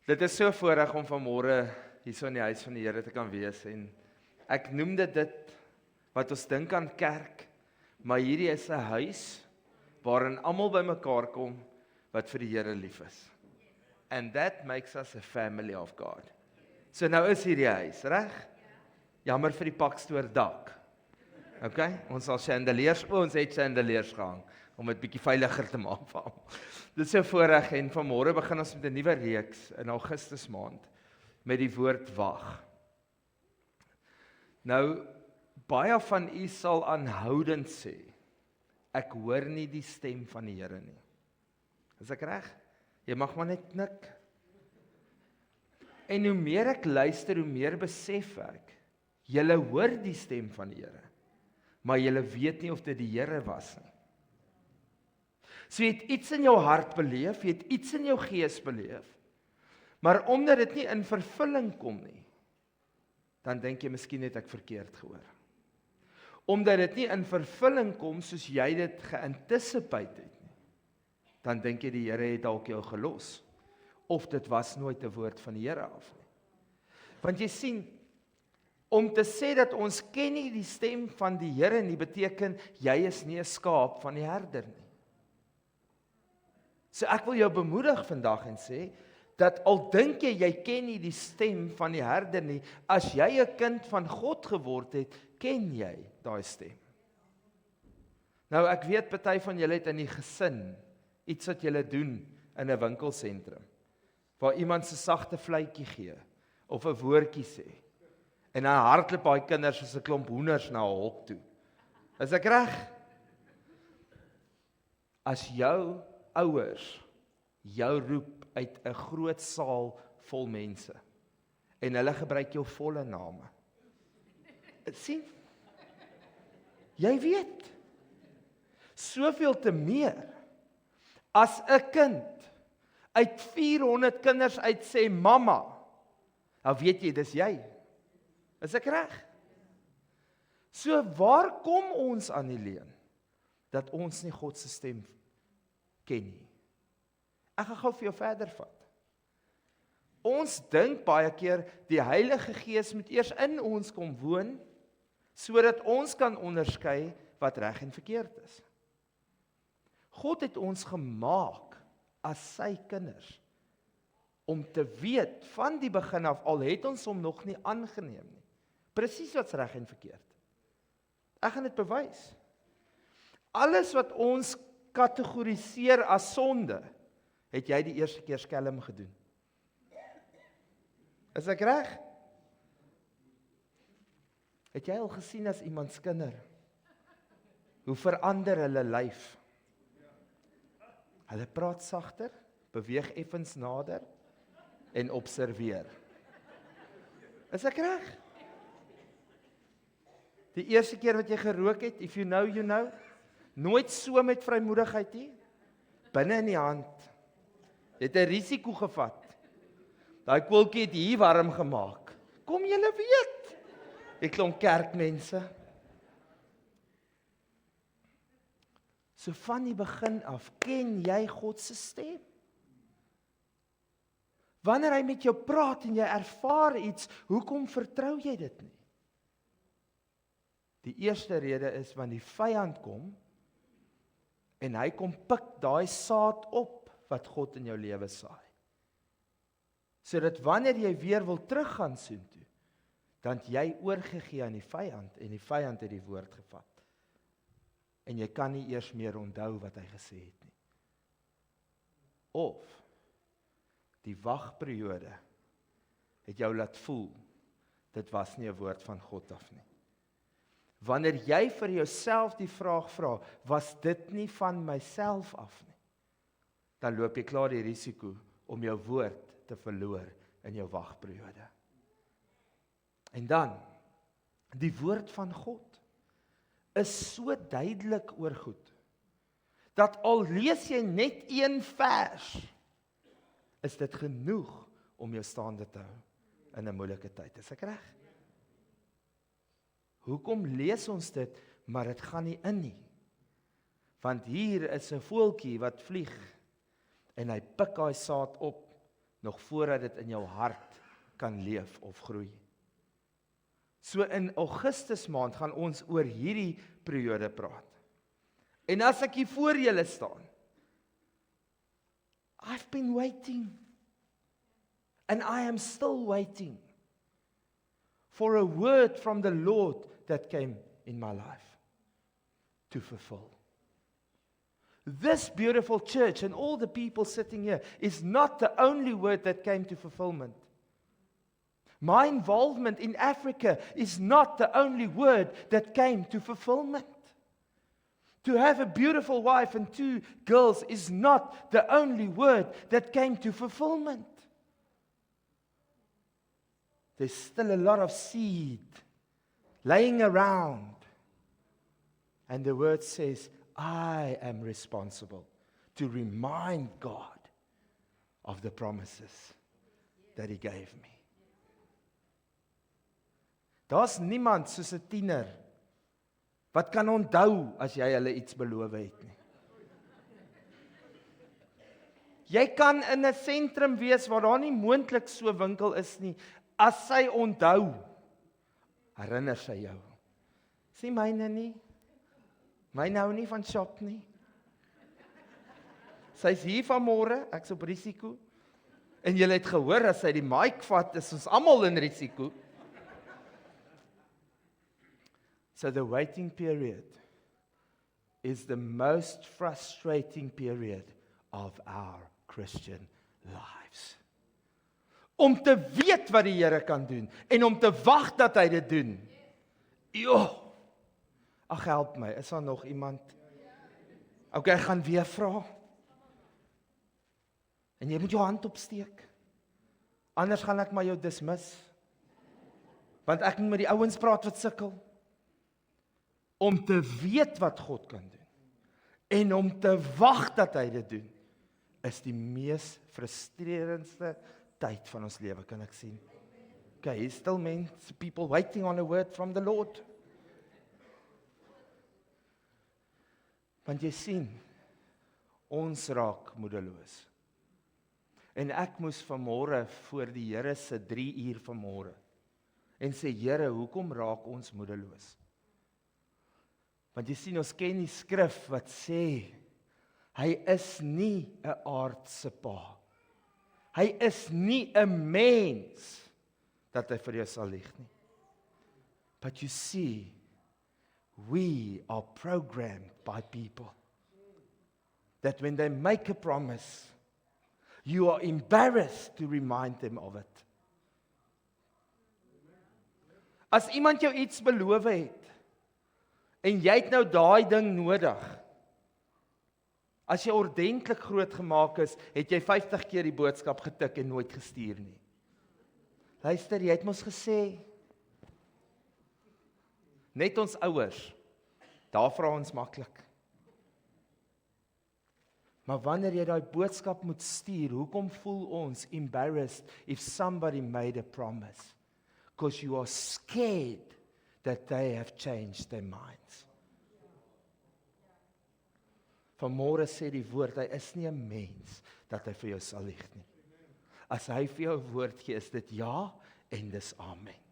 Dit is so voorreg om vanmôre hier so in die huis van die Here te kan wees en ek noem dit wat ons dink aan kerk, maar hierdie is 'n huis waarin almal bymekaar kom wat vir die Here lief is. And that makes us a family of God. So nou is hierdie huis, reg? Jammer vir die pakstoor dak. Okay, ons sal chandeliers, ons het chandeliers gehang om dit bietjie veiliger te maak vir almal. Dit is 'n voorreg en vanmôre begin ons met 'n nuwe reeks in Augustus maand met die woord wag. Nou baie van u sal aanhoudend sê, ek hoor nie die stem van die Here nie. Is ek reg? Jy mag maar net knik. En hoe meer ek luister, hoe meer besef ek, julle hoor die stem van die Here, maar julle weet nie of dit die Here was nie. So jy het iets in jou hart beleef, jy het iets in jou gees beleef, maar omdat dit nie in vervulling kom nie, dan dink jy miskien het ek verkeerd gehoor. Omdat dit nie in vervulling kom soos jy dit geanticipeer het nie, dan dink jy die Here het dalk jou gelos, of dit was nooit 'n woord van die Here af nie. Want jy sien, om te sê dat ons ken nie die stem van die Here nie, beteken jy is nie 'n skaap van die herder nie. So ek wil jou bemoedig vandag en sê, dat al dink jy ken nie die stem van die herder nie, as jy 'n kind van God geword het, ken jy daai stem. Nou ek weet party van julle het in die gesin iets wat julle doen in 'n winkelsentrum, waar iemand se sagte fluitjie gee, of 'n woordjie sê, en dan hardloop daai kinders soos 'n klomp hoenders na 'n hok toe. Is ek reg? As jou ouers jou roep uit 'n groot saal vol mense, en hulle gebruik jou volle name, sien? Jy weet, soveel te meer, as 'n kind uit 400 kinders uit sê mamma, dan weet jy, dis jy. Is ek reg? So waar kom ons aan die leen, dat ons nie God se stem ken nie? Ek gaan gou vir jou verder vat. Ons dink baie keer, die Heilige Gees moet eers in ons kom woon, sodat ons kan onderskei wat reg en verkeerd is. God het ons gemaak as sy kinders, om te weet van die begin af, al het ons hom nog nie aangeneem nie, presies wat's reg en verkeerd. Ek gaan dit bewys. Alles wat ons kategoriseer as sonde, het jy die eerste keer skelm gedoen. Is ek reg? Het jy al gesien as iemand se kinder, hoe verander hulle lyf? Hulle praat sagter, beweeg effens nader, en observeer. Is ek reg? Die eerste keer wat jy gerook het, if you know, you know, nooit so met vrymoedigheid nie, binne in die hand. Jy het 'n risiko gevat. Daai koeltjie het hier warm gemaak. Kom julle weet, ek klomp kerkmense. So van die begin af, ken jy God se stem? Wanneer hy met jou praat en jy ervaar iets, hoekom vertrou jy dit nie? Die eerste rede is, want die vyand kom, en hy kom pik daai saad op, wat God in jou lewe saai. Sodat wanneer jy weer wil teruggaan soontoe, dan het jy oorgegee aan die vyand, en die vyand het die woord gevat. En jy kan nie eers meer onthou wat hy gesê het nie. Of, die wagperiode het jou laat voel, dit was nie 'n woord van God af nie. Wanneer jy vir jouself die vraag vra, was dit nie van myself af nie, dan loop jy klaar die risiko om jou woord te verloor in jou wagperiode. En dan, die woord van God is so duidelik oor goed, dat al lees jy net een vers, is dit genoeg om jou staande te hou in 'n moeilike tyd. Is ek reg? Hoekom lees ons dit, maar dit gaan nie in nie? Want hier is 'n voeltjie wat vlieg, en hy pik daai saad op, nog voordat dit in jou hart kan leef of groei. So in Augustus maand gaan ons oor hierdie periode praat. En as ek hier voor julle staan, I've been waiting, and I am still waiting for a word from the Lord that came in my life to fulfill. This beautiful church and all the people sitting here is not the only word that came to fulfillment. My involvement in Africa is not the only word that came to fulfillment. To have a beautiful wife and 2 girls is not the only word that came to fulfillment. There's still a lot of seed laying around. And the word says, I am responsible to remind God of the promises that He gave me. Daar's niemand soos 'n tiener wat kan onthou as jy hulle iets beloof het nie. Jy kan in 'n sentrum wees waar daar nie moontlik so 'n winkel is nie. As sy onthou, herinner sy jou. Sien myne nie? Myne hou nie van shop nie. Sy's hier vanmôre, ek's op risiko. En jy het gehoor as sy die mic vat, is ons almal in risiko. So the waiting period is the most frustrating period of our Christian lives. Om te weet wat die Here kan doen en om te wag dat hy dit doen. Jo. Ag help my, is daar nog iemand? Okay, ek gaan weer vra. En jy moet jou hand opsteek. Anders gaan ek maar jou dismiss. Want ek moet met die ouens praat wat sukkel. Om te weet wat God kan doen en om te wag dat hy dit doen, is die mees frustrerendste tyd van ons lewe, kan ek sien. Okay, he's still people waiting on a word from the Lord. Want jy sien, ons raak moedeloos. En ek moes vanmôre voor die Here se 3 uur vanmôre en sê, Here, hoekom raak ons moedeloos? Want jy sien, ons ken die skrif wat sê, hy is nie 'n aardse pa. Hy is nie 'n mens dat hy vir jou sal lieg nie. But you see, we are programmed by people that when they make a promise, you are embarrassed to remind them of it. As iemand jou iets beloof het, en jy het nou daai ding nodig. As jy ordentlik groot gemaak is, het jy 50 keer die boodskap getik en nooit gestuur nie. Luister, jy het mos gesê, net ons ouers, daar vra ons maklik. Maar wanneer jy daai boodskap moet stuur, hoekom voel ons embarrassed if somebody made a promise? Because you are scared that they have changed their minds. Vanmôre sê die woord, hy is nie 'n mens dat hy vir jou sal lieg nie. As hy vir jou 'n woord gee, is dit ja en dis amen.